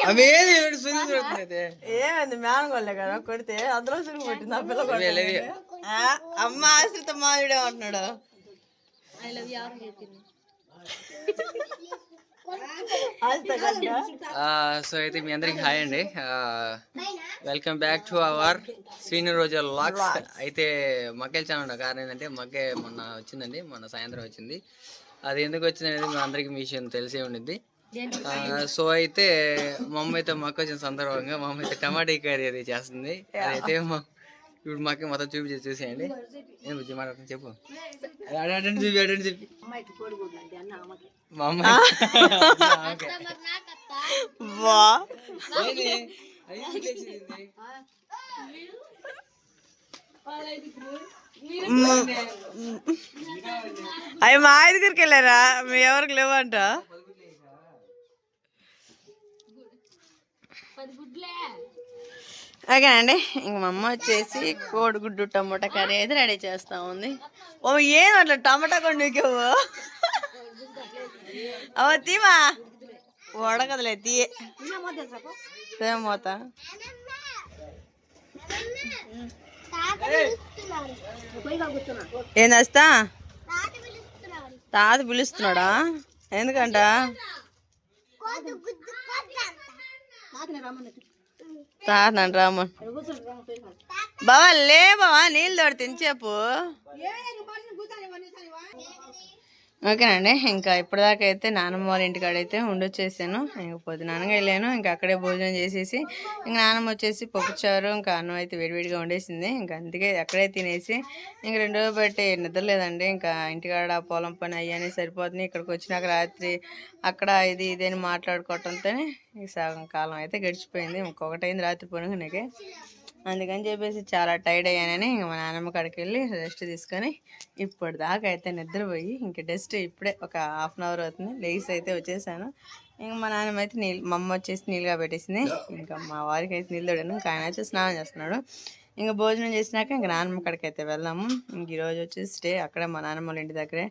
ఏమైంది మేనగోళ్ళే కదా కొడితే అందులో సులుగు పెట్టింది ఆ పిల్ల అమ్మ ఆశ్రిత మావిడే అంటున్నాడు. సో అయితే మీ అందరికి హాయ్ అండి. Welcome back to our Srinu Roja vlogs. అయితే మక్కేలు ఛానల్ కారణం ఏంటంటే మక్కే మొన్న వచ్చిందండి, మొన్న సాయంత్రం వచ్చింది. అది ఎందుకు వచ్చింది అనేది మా అందరికి విషయం తెలిసే ఉండిద్ది. సో అయితే మా అమ్మ అయితే మక్క వచ్చిన సందర్భంగా మా అమ్మ అయితే టమాటా కర్రీ అది చేస్తుంది. అదైతే ఇప్పుడు మాకే మొత్తం చూసేయండి. ఏం బుజ్జి మాట్లాడుతుంది చెప్పు. అటెండ్ చెప్పి మా అమ్మ అవి మా దగ్గరికి వెళ్ళారా? మీ ఎవరికి లేవంట. ఓకేనండి, ఇంక మా అమ్మ వచ్చేసి కోడిగుడ్డు టమోటా కర్రీ అయితే రెడీ చేస్తా ఉంది. ఓ ఏం అట్లా టమాటా కొండకేవు అవ తీమా వడకదలే తీమోత ఏం చేస్తా తాత పిలుస్తున్నాడా? ఎందుకంట తాతనంట రామన్ బావా లే బావా నీళ్ళు తోడి తినిచేపు. ఓకేనండి, ఇంకా ఇప్పటిదాకా అయితే నానమ్మ వాళ్ళ ఇంటికాడైతే ఉండొచ్చేసాను. ఇంక పొద్దునానగా వెళ్ళాను, ఇంకా అక్కడే భోజనం చేసేసి ఇంక నానమ్మ వచ్చేసి పప్పుచారు ఇంకా అన్నం అయితే వేడివేడిగా వండేసింది. ఇంకా అందుకే అక్కడే తినేసి ఇంక 2 రోజులు బట్టి నిద్ర లేదండి. ఇంకా ఇంటికాడ పొలం పని అయ్యానే సరిపోతుంది. ఇక్కడికి వచ్చినాక రాత్రి అక్కడ ఇది అని మాట్లాడుకోవటంతోనే సగం కాలం అయితే గడిచిపోయింది. ఇంకొకటైంది రాత్రి పనుకునేకే. అందుకని చెప్పేసి చాలా టైర్డ్ అయ్యానని ఇంక మా నాన్నమ్మ కాడికి వెళ్ళి రెస్ట్ తీసుకొని ఇప్పటిదాకా అయితే నిద్రపోయి ఇంక జస్ట్ ఇప్పుడే ఒక హాఫ్ అన్ అవర్ అవుతుంది లేచి అయితే వచ్చేసాను. ఇంక మా నాన్నమ్మ అయితే మా అమ్మ వచ్చేసి నీళ్ళుగా పెట్టేసింది. ఇంకా మా వారికి అయితే నీళ్ళు తోడాను, ఇంకా ఆయన అయితే స్నానం చేస్తున్నాడు. ఇంకా భోజనం చేసినాక ఇంక నాన్నమ్మ కాడికి అయితే వెళ్దాము. ఇంక ఈరోజు వచ్చేసి స్టే అక్కడే మా నాన్నమ్మ వాళ్ళ ఇంటి దగ్గరే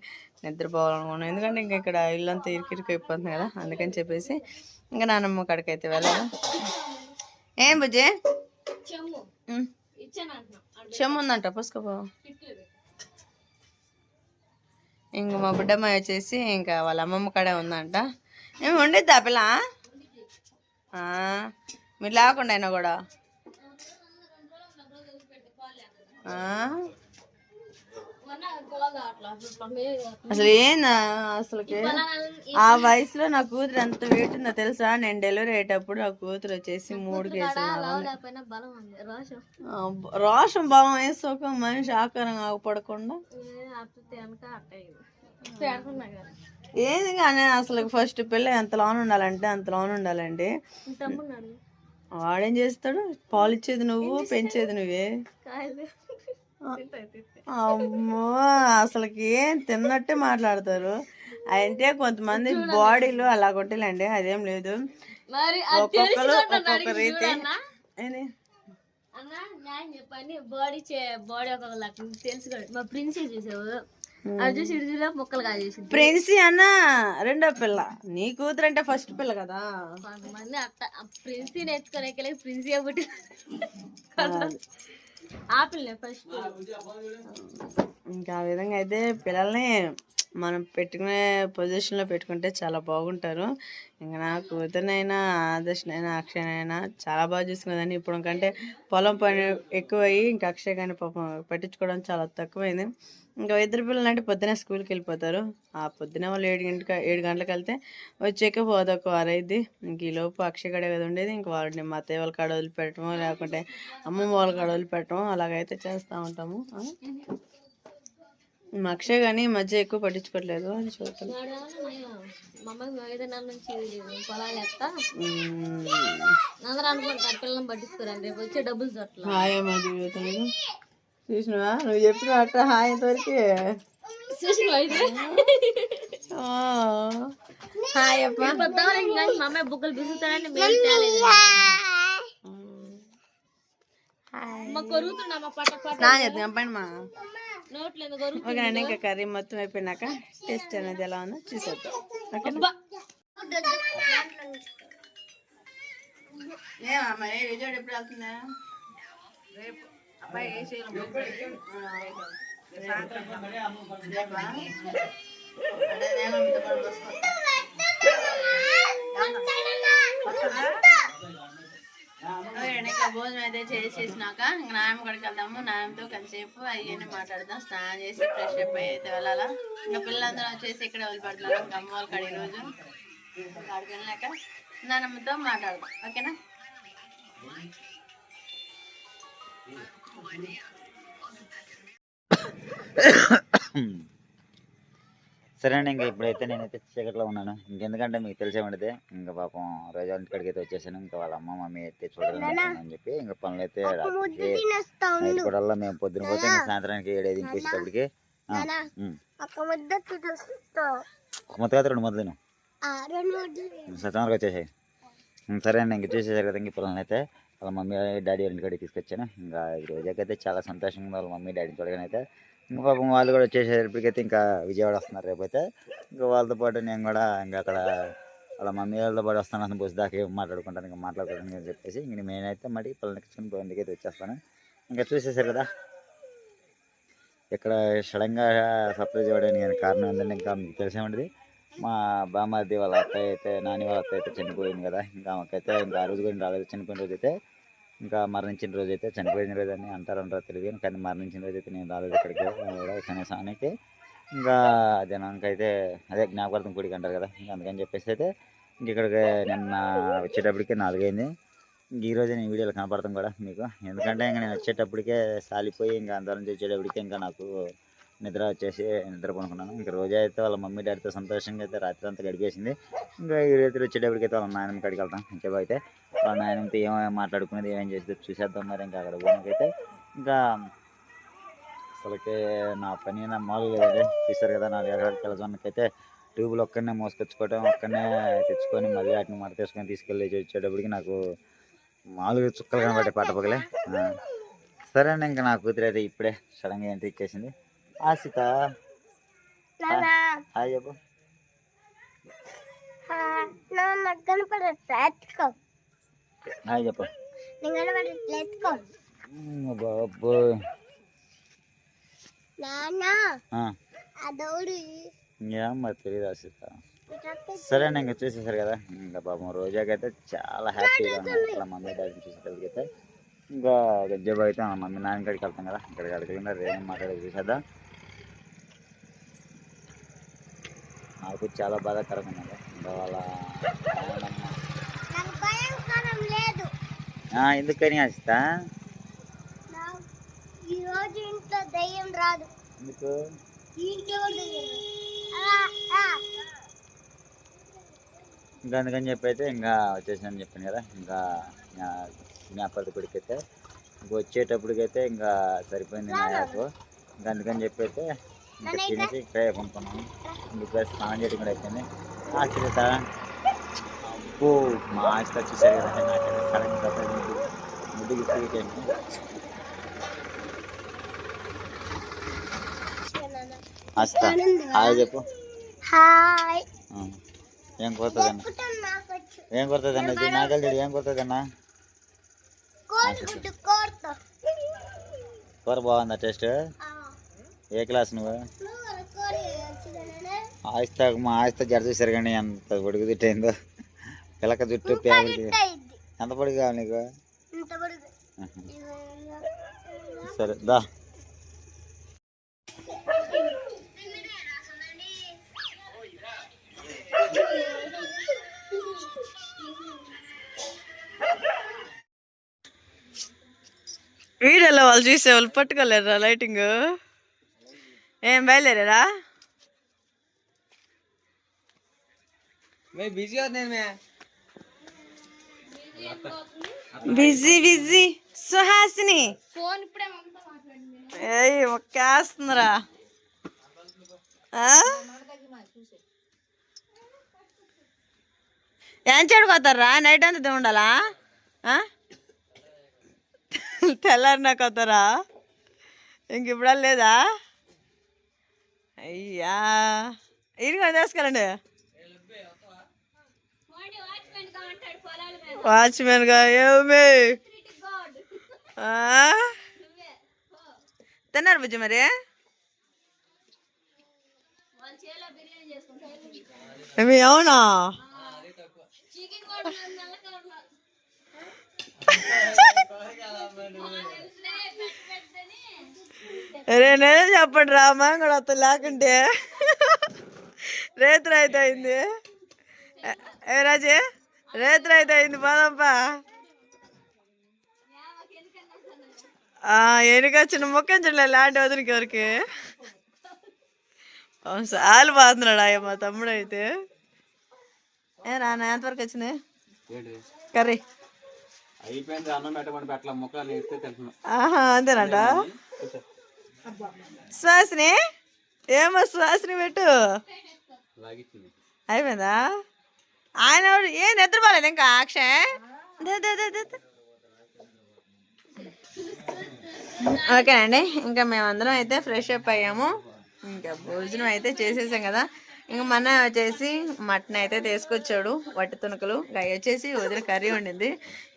నిద్రపోవాలనుకున్నాను. ఎందుకంటే ఇంక ఇక్కడ ఇల్లంతా ఇరికి అయిపోతుంది కదా, అందుకని చెప్పేసి ఇంకా నాన్నమ్మ కాడికి అయితే వెళ్ళాము. ఏం బుజ్జి చెమ్ము ఉందంట పుసుకోపో. ఇంక మా బుడ్డమ్మ వచ్చేసి ఇంకా వాళ్ళ అమ్మమ్మ కాడే ఉందంట. ఏమి వండిద్దా పిల్ల? మీరు లేకుండా అయినా కూడా అసలు ఏందా అసలుకి ఆ వయసులో నా కూతురు ఎంత వెయిట్ ఉందో తెలుసా? నేను డెలివరీ అయ్యేటప్పుడు ఆ కూతురు వచ్చేసి 3 కేజీలు. రోషం బలం వేసుకోక మనిషి ఆకారం ఆగపడకుండా ఏది కానీ అసలు ఫస్ట్ పిల్ల ఎంత లోన్ ఉండాలంటే అంత లోన్ ఉండాలండి. వాడేం చేస్తాడు? పాలు ఇచ్చేది నువ్వు, పెంచేది నువ్వే. అమ్మో అసలుకి ఏం తిన్నట్టే మాట్లాడతారు. అంటే కొంతమంది బాడీలు అలా కొట్టలేండి, అదేం లేదు. ఒక్కొక్కరు ఒక్కొక్క రీతి. ప్రిన్సీ అన్న రెండో పిల్ల, నీ కూతురు అంటే ఫస్ట్ పిల్ల కదా. ప్రిన్సీ నేర్చుకోలే ప్రిన్సీ ఒకటి ఇంకా ఆ విధంగా అయితే పిల్లల్ని మనం పెట్టుకునే పొజిషన్లో పెట్టుకుంటే చాలా బాగుంటారు. ఇంకా నా కూతురునైనా ఆదర్శనైనా అక్షయనైనా చాలా బాగా చూసుకునేదాన్ని. ఇప్పుడు కంటే పొలం పని ఎక్కువయ్యి ఇంకా అక్షయ్ కానీ పాపం పట్టించుకోవడం చాలా తక్కువైంది. ఇంకా 2 పిల్లలు అంటే పొద్దునే స్కూల్కి వెళ్ళిపోతారు. ఆ పొద్దునే వాళ్ళు 7 గంటలకు వెళ్తే వచ్చాక పోదొక వారైద్ది. ఇంక ఈలోపు అక్షయ్ కాడే కదా ఉండేది. ఇంక వాళ్ళని మా అత్తయ్య వాళ్ళ కాడ వదిలిపెట్టము, లేకుంటే అమ్మమ్మ వాళ్ళ కాడ వదిలిపెట్టము, అలాగైతే చేస్తూ ఉంటాము. మా అక్షయ్ కానీ ఈ మధ్య ఎక్కువ పట్టించుకోవట్లేదు అని చూస్తాను. చూసినవా నువ్వు చెప్పిన అట్లా హాయ్ ఇంతవరకు హాయ్ అప్ప బుగ్గలు బిసుతారని ఓకేనండి. ఇంకా కర్రీ మొత్తం అయిపోయినాక టేస్ట్ అనేది ఎలా ఉందో చూసేద్దాం. ఓకే ఏమమ్మా విజయవాడ ఎప్పుడు వెళ్తుందా? రేపు అబ్బాయి ఏ చేయలేదు సాయంత్రం రేపా? అదే నేను మీతో పాటు బస్సు ఇంకా భోజనం అయితే చేసేసినాక ఇంకా నాయమ్మ కాడికి వెళ్దాము. నాయమ్మతో కలిసేపు అవన్నీ మాట్లాడదాం. స్నానం చేసి ఫ్రెష్ అప్ అయితే వెళ్ళాలా. ఇంకా పిల్లలందరూ వచ్చేసి ఇక్కడ వదిలిపెడుతున్నారు. ఇంకా అమ్మ వాళ్ళ కాడ ఈరోజు కాడికి వెళ్ళాక నానమ్మతో మాట్లాడదాం. ఓకేనా? సరే అండి, ఇంకా ఇప్పుడైతే నేనైతే చీకట్లో ఉన్నాను. ఇంకెందుకంటే మీకు తెలిసే ఉండదు. ఇంకా పాపం రోజు ఇంటికాడికి అయితే వచ్చేసాను. ఇంకా వాళ్ళ అమ్మ మమ్మీ అయితే చూడాలని చెప్పి ఇంకా పనులు అయితే నైట్ కూడా మేము పొద్దున పోతే ఇంకా సాయంత్రానికి 7-5 వచ్చేటప్పటికి ఒక ముద్ద కాదు 2 ముద్దలు సత్యనారాయణ వచ్చేసాయి. సరే అండి, ఇంక చూసేసారు కదా ఇంక పిల్లల్ని అయితే వాళ్ళ మమ్మీ డాడీ ఇంటికాడికి తీసుకొచ్చాను. ఇంకా ఈ రోజుకైతే చాలా సంతోషంగా ఉంది వాళ్ళ మమ్మీ డాడీని చూడగానే అయితే. ఇంకా పాపం వాళ్ళు కూడా వచ్చేసేటప్పటికైతే ఇంకా విజయవాడ వస్తున్నారు రేపైతే. ఇంకా వాళ్ళతో పాటు నేను కూడా ఇంకా అక్కడ వాళ్ళ మమ్మీ వాళ్ళతో పాటు వస్తాను. బస్సు దాకా మాట్లాడుకుంటాను, ఇంకా మాట్లాడుకుంటాను అని చెప్పేసి ఇంక నేనైతే మళ్ళీ పిల్లలకి ఇచ్చుకుని ఇంటికైతే వచ్చేస్తాను. ఇంకా చూసేసారు కదా ఇక్కడ సడన్గా సర్ప్రైజ్ ఇవ్వడానికి కారణం ఏంటంటే ఇంకా మీకు తెలిసే ఉంటుంది. మా బామ్మది వాళ్ళ అత్తయ్య అయితే నాని వాళ్ళ అత్తయ్య అయితే చనిపోయింది కదా. ఇంకా ఆమెకైతే ఇంకా ఆ రోజు కూడా రాలేదు. చనిపోయిన రోజు అయితే ఇంకా మరణించిన రోజు అయితే చనిపోయిన రోజు అని అంటారు తెలియదు, కానీ మరణించిన రోజు అయితే నేను రాలేదు ఇక్కడికి కూడా కనీసానికి. ఇంకా జనానికైతే అదే జ్ఞాపకార్థం గుడికి అంటారు కదా. ఇంకా అందుకని చెప్పేసి అయితే ఇంక ఇక్కడికి నిన్న వచ్చేటప్పటికే 4 అయింది. ఇంక ఈరోజు నేను వీడియోలో కనపడతాం కూడా మీకు, ఎందుకంటే ఇంకా నేను వచ్చేటప్పటికే సాలిపోయి ఇంకా అందరం నుంచి వచ్చేటప్పటికే ఇంకా నాకు నిద్ర వచ్చేసి నిద్ర పడుకున్నాను. ఇంకా రోజు అయితే వాళ్ళ మమ్మీ డాడీతో సంతోషంగా అయితే రాత్రి అంతా గడిపేసింది. ఇంకా ఈ రాత్రి వచ్చేటప్పటికైతే వాళ్ళ నాయనమ్మ కాడికి వెళ్తాం. ఇంకేపు అయితే వాళ్ళ నాయనమ్మతో ఏమేమి మాట్లాడుకునేది ఏమేమి చేస్తే చూసేద్దాం. మరి ఇంకా అక్కడ పోయినాకైతే ఇంకా అసలుకి నా పని మామూలు లేదండి. చూస్తారు కదా 4 ఎకరాల కెలజొన్నకైతే ట్యూబులు ఒక్కడనే మోసుకొచ్చుకోవటం, ఒక్కడనే తెచ్చుకొని మళ్ళీ వాటిని మడ తీసుకొని తీసుకెళ్ళి వచ్చేటప్పటికి నాకు మామూలుగా చుక్కలు కనబడే పట్టపగలే. సరే అండి, ఇంకా నా కూతురు అయితే ఇప్పుడే సడన్గా ఎంట్రీ ఇచ్చేసింది. ఆశిత హాయ్ చెప్పు. హాయ్ చెప్పు బాబు. ఏమ్మా తెలియదు ఆశిత. సరే అండి, ఇంకా చూసేసారు కదా ఇంకా పాపం రోజాకైతే చాలా హ్యాపీగా ఉన్నాను. అలా మమ్మీ డాడీని చూసేటప్పటికైతే ఇంకా గజ్జబాబు అయితే మా మమ్మీ నాన్న కాడికి వెళ్తాం కదా. ఇక్కడికి అడిగిన ఏం మాట్లాడేది చూసేద్దాం. నాకు చాలా బాధాకరంగా ఉన్నది. ఇంకా వాళ్ళ ఎందుకని ఆశిత? ఎందుకు? ఇంకా అందుకని చెప్పి అయితే ఇంకా వచ్చేసానని చెప్పాను కదా. ఇంకా జ్ఞాపకం గుడికైతే ఇంకా వచ్చేటప్పటికైతే ఇంకా సరిపోయింది నా యాప్. ఇంకా అందుకని చెప్పి అయితే ఇంకా తినేసి ఇక్కడే కొనుక్కున్నాను. ఇంకా స్నానం చేయడం కూడా అయిపోయింది. ఆశ్చర్యత అబ్బో మా ఆశ చూసారు కదా. నాకైతే సడన్ ముద్దుకి తిరిగేయండి. ఆశ హాయ్ చెప్పు. హాయ్. ఏం కొడుతుందన్న? ఏం కొడుతుందన్న? ఇది నాగలి ఏం కొడుతుందన్నా? కూర బాగుందా టేస్ట్? ఏ క్లాస్ నువ్వు? ఆస్తా మా ఆస్త జర చూసారు కానీ ఎంత పొడుగు జుట్టు అయిందో. పిలక జుట్టు పేరు ఎంత పొడుగు కావాలి నీకు? సరే దా. వీడియోలో వాళ్ళు చూసే వాళ్ళు పట్టుకోలేరా లైటింగ్? ఏం బయలుదేరా? బిజీ బిజీ సుహాసిని మొక్కేస్తుందిరా. ఏం చెడుకోతారా? నైట్ అంతా ఉండాలా? తెల్లారి నాకు వస్తారా? ఇంక ఇప్పుడు లేదా? అయ్యా ఇదిగో తీసుకెళ్ళండి. వాచ్మెన్ గా ఏమే తిన్నారు బుజ్జి మరి ఏమి అవునా అరే నేనే చెప్పండి రామా కూడా అత్త లేకుంటే రేత్రి అయితే అయింది ఏ రాజే రేత్రి అయితే అయింది పోదంపా ఎనికొచ్చిన మొక్కించలే లాంటి వదిలికి ఎవరికి చాలు పోతున్నాడు అయ్య మా తమ్ముడు అయితే ఏ నాన్న ఎంతవరకు వచ్చింది కర్రీ అయిపోయింది. అన్నం పెట్టమని పెట్టల ముక్కలు ఎత్తే తింటున్నా. ఆహా అంతేనంట. సుహాసిని ఏమో సుహాసిని పెట్టు అయిపోయిందా ఆయన ఏం నిద్రపోలేదు ఇంకా అక్షయ్ ఓకేనండి. ఇంకా మేమందరం అయితే ఫ్రెష్ అప్ అయ్యాము. ఇంకా భోజనం అయితే చేసేసాం కదా. ఇంకా మన వచ్చేసి మటన్ అయితే తీసుకొచ్చాడు వట్టి తునకలు. ఇంకా వచ్చేసి వదిన కర్రీ వండింది.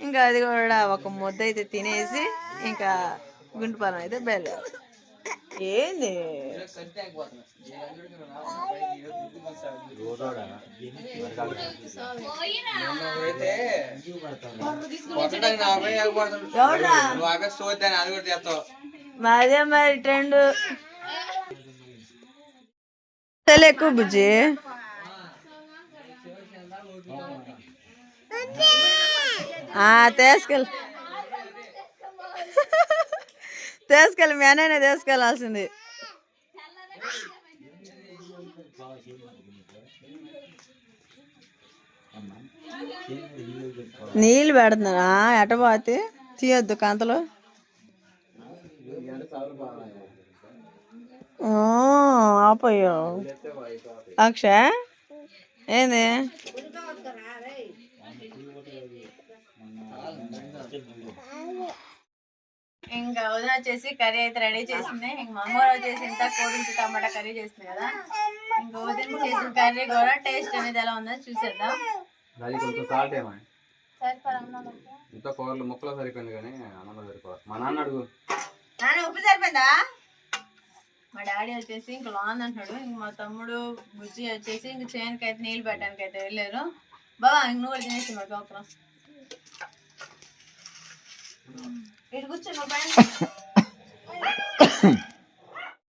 ఇంకా అది కూడా ఒక ముద్ద అయితే తినేసి ఇంకా గుంటుపాలెం అయితే బయలుదేరు. ఏంది అదే మరి ట్రెండ్ ఎక్కువ బుజ్జి తీసుకెళ్ళి మీ అన్నయ్య తీసుకెళ్ళాల్సింది. నీళ్ళు పెడుతున్నారా ఎటపోతే తీయొద్దు కంతలు. ఆపోయో అక్ష ఏంది ఇంకా వదిన వచ్చేసి కర్రీ అయితే రెడీ చేసింది. ఇంక మా అమ్మ వచ్చేసి ఇంత కోడించి టమాటా కర్రీ చేసింది కదా. ఇంకా వదిన చేసిన కర్రీ కూడా టేస్ట్ అనేది ఎలా ఉందో చూసేద్దాం. ముక్కలో సరిపోయింది కానీ అన్నంలో సరిపోవాలి. మా నాన్న అడుగు నాన్న ఉప్పు సరిపోయిందా. మా డాడీ వచ్చేసి ఇంకా లాంగ్ అంటున్నాడు. ఇంక మా తమ్ముడు బుజ్జి వచ్చేసి ఇంక చేయడానికి అయితే నీళ్ళు పెట్టడానికి అయితే వెళ్ళారు. బాబా ఇంక నువ్వు కూడా తినేసి మరి గోపురం ఇటు కూర్చో నువ్వు పైన